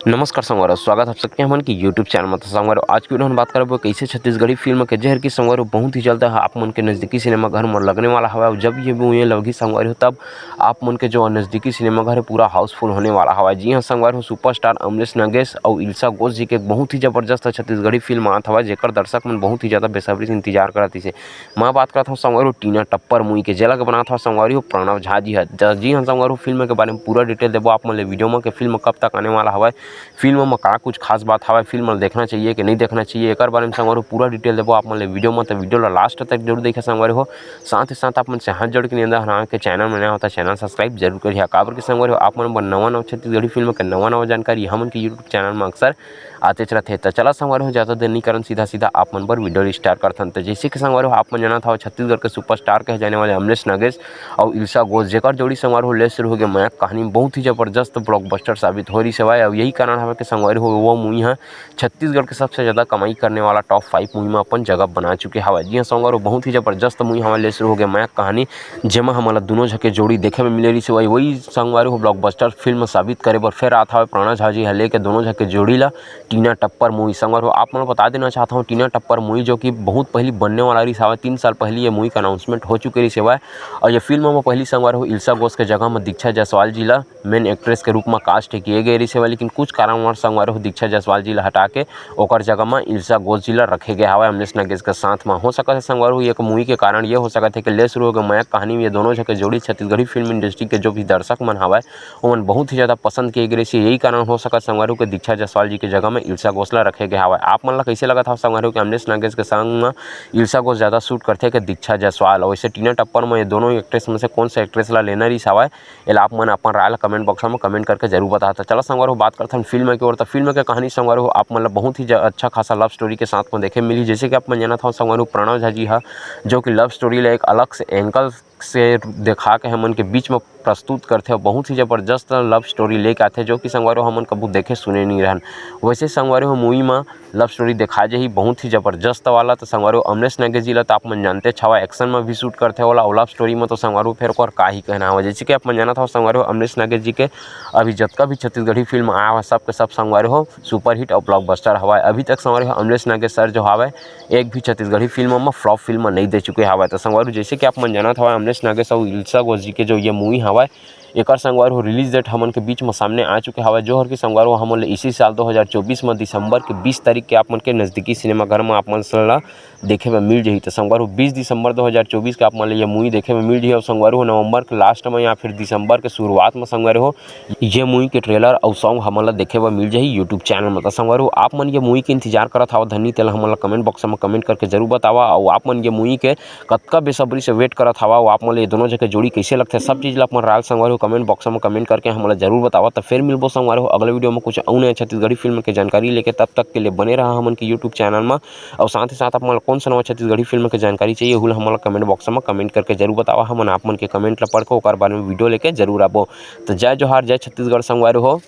नमस्कार संगवारो, स्वागत आप सबके हमन की यूट्यूब चैनल में। तो संगवारो आज की वीडियो में बात करब कैसे छत्तीसगढ़ी फिल्म के जहर की संगवारो बहुत ही जल्द आप मन के नज़दीकी सिनेमा घर में लगने वाला हवा। और जब ये मूवी लगी संगवारो तब आप मन के जो नज़दीकी सिनेमा घर है पूरा हाउसफुल होने वाला हवा। जी हाँ संगवारो, सुपरस्टार अमरीश नागेश और इल्सा घोष जी के बहुत ही जबरदस्त छत्तीसगढ़ी फिल्म आत हवा, जेकर दर्शक मन बहुत ही ज़्यादा बेसब्री से इंतजार करत थे। मैं बात करता हूँ संगवारो टीना टप्पर मूवी के जेला के बनाता हूँ संगवारो प्रणव झा जी है। जी हाँ संगवारो, फिल्म के बारे में पूरा डिटेल देवो आप मन वीडियो में कि फिल्म कब तक आने वाला हवा, फिल्म में का कुछ खास बात हवा, फिल्म देखना चाहिए कि नहीं देखना चाहिए, एक बारे में संगवारो पूरा डिटेल देवो आप मन वीडियो में। तो वीडियो ला लास्ट तक जरूर देखे संगवारो हो। साथ ही साथ आप मन से हाथ जोड़ के निंदा हना के चैनल में नया होता चैनल सब्सक्राइब जरूर करिए। काबर के संगवारो आप मन नवा नवा छत्तीसगढ़ी फिल्म के नवा नवा जानकारी हमन के यूट्यूब चैनल में अक्सर आते रहते। तो चला संगवारो ज़्यादा देर नहीं करन, सीधा सीधा आप मन पर वीडियो स्टार्ट करथन। तो जैसे कि संगवारो आप मन जाना था छत्तीसगढ़ के सुपरस्टार कहे जाने वाले अमरीश नागेश और इल्सा घोष, जेकर जोड़ी संगवारो ले शुरू हो गया मयक कहानी बहुत ही जबरदस्त ब्लॉकबस्टर साबित हो रही सेवाए। और यही कारण है कि संगवारो वो मूवी है छत्तीसगढ़ के सबसे ज़्यादा कमाई करने वाला टॉप 5 मूवी में अपन जगह बना चुके हवा। जी हाँ संगवारो, बहुत ही जबरदस्त मूवी हमारे ले शुरू हो गया मयक कहानी, जेमा हमारा दोनों झके जोड़ी देखे में मिले रही से वही संगवारो ब्लॉकबस्टर फिल्म साबित करे बर फिर आता है प्रणव झा जी हले के दोनों झके जोड़ी ला टीना टप्पर मूवी। संगवारो आप मन बता देना चाहता हूँ टीना टप्पर मूवी जो कि बहुत पहले बनने वाला रही हवा, 3 साल पहले ये मूवी का अनाउंसमेंट हो चुकी रही सेवा। और ये फिल्म में पहली संगवारो इल्सा घोष के जगह में दीक्षा जायसवाल जी ला मेन एक्ट्रेस के रूप में कास्ट किए गए रही सेवा, लेकिन कुछ कारणवश संगवारो दीक्षा जायसवाल जी ला हटा के ओकर जगह में इल्सा घोष जी ला रखे गए हवा अमरीश नागेश के साथ में। हो सकता है संगवारो एक मूवी के कारण ये हो सकता है कि ले शुरू हो गए मयक कहानी में ये दोनों झके जोड़ी छत्तीसगढ़ी फिल्म इंडस्ट्री के जो भी दर्शक मन हवा उन बहुत ही ज़्यादा पसंद किए गए। यही कारण हो सकता संगवारो के दीक्षा जायसवाल जी के जगह में इल्सा घोष ला रखे गए हवा। आप मन ला कैसे लगा था संगवारो के अमरीश नागेश के संग में इल्सा घोष ज़्यादा सूट करते कि दीक्षा जायसवाल, और वैसे टीना टप्पर में ये दोनों एक्ट्रेस में से कौन सा एक्ट्रेस ला लेना रही हवा, एला आप मन अपन राय ला कमेंट बॉक्स में कमेंट करके जरूर बताता। चलो संगवारो बात करते हैं फिल्म की ओर। तो फिल्म की कहानी संगवारो आप मतलब बहुत ही अच्छा खासा लव स्टोरी के साथ में देखे मिली। जैसे कि आप मन जाना था संगवारो प्रणव झा जी है जो कि लव स्टोरी ला एक अलग से एंगल से दिखा के हमन के बीच में प्रस्तुत करते हैं, बहुत ही जबरदस्त लव स्टोरी लेके आते जो कि संगवारो हमन कबू देखे सुने नहीं रहन। वैसे संगवारो मूवी में लव स्टोरी दिखा जाही बहुत ही जबरदस्त वाला। तो संगवारो अमरीश नागेश जी ला तो आप मन जानते छवा एक्शन में भी शूट करते वाला, और लव स्टोरी में तो संगवारो फिर और का ही कहना है। जैसे कि आप मन जाना था संगवारो अमरीश नागेश जी के अभी जतका भी छत्तीसगढ़ी फिल्म आया हुआ सब के सब संगवारो हो सुपर हिट और ब्लॉकबस्टर हवा। अभी तक संगवारो अमरीश नागेश सर जो हवा एक भी छत्तीसगढ़ी फिल्म में फ्लॉप फिल्म नहीं दे चुके हवा। तो संगवारो जैसे कि आप मन जाना था अमरीश नागेश और इल्सा घोष जी के जो ये मूवी हवा एक संगवारो रिलीज डेट हमन के बीच में सामने आ चुके हवा, जो हर की संगवारो हमन इसी साल 2024 में दिसंबर के 20 तारीख के आप मन के नज़दीकी सिनेमा घर में आप मन ला देखे में मिल जाही। तो संगवारो 20 दिसंबर 2024 के आप मन ये मूवी देखे में मिल जाही। और संगवारो नवंबर के लास्ट में या फिर दिसंबर के शुरुआत में संगवारो हो ये मूवी के ट्रेलर और सॉन्ग हमन ला देखे में मिल जाही यूट्यूब चैनल में। तो संगवारो आप मन ये मूवी के इंतजार करत हवा धनी तेला हमन ला कमेंट बॉक्स में कमेंट करके जरूर बतावा। और आप मन ये मूवी के कतका बेसब्री से वेट करत हवा, आप मन ये दोनों जगह जोड़ी कैसे लगते सब चीज़ ला अपन राय संगवारो कमेंट बॉक्स में कमेंट करके हमें जरूर बतावा। तो फिर मिलबो संगवारो अगले वीडियो में कुछ और नया छत्तीसगढ़ी फिल्म की जानकारी लेके, तब तक के लिए बने रहा हमन के यूट्यूब चैनल में। और साथ ही साथ आप मन कौन सा नवा छत्तीसगढ़ी फिल्म की जानकारी चाहिए वो हमें कमेंट बॉक्स में कमेंट करके जरूर बतावा। हम आप मन के कमेंट ला पढ़ के ओकर बारे में वीडियो लेके जरूर आबो। तो जय जोहार, जय छत्तीसगढ़ संगवारो हो।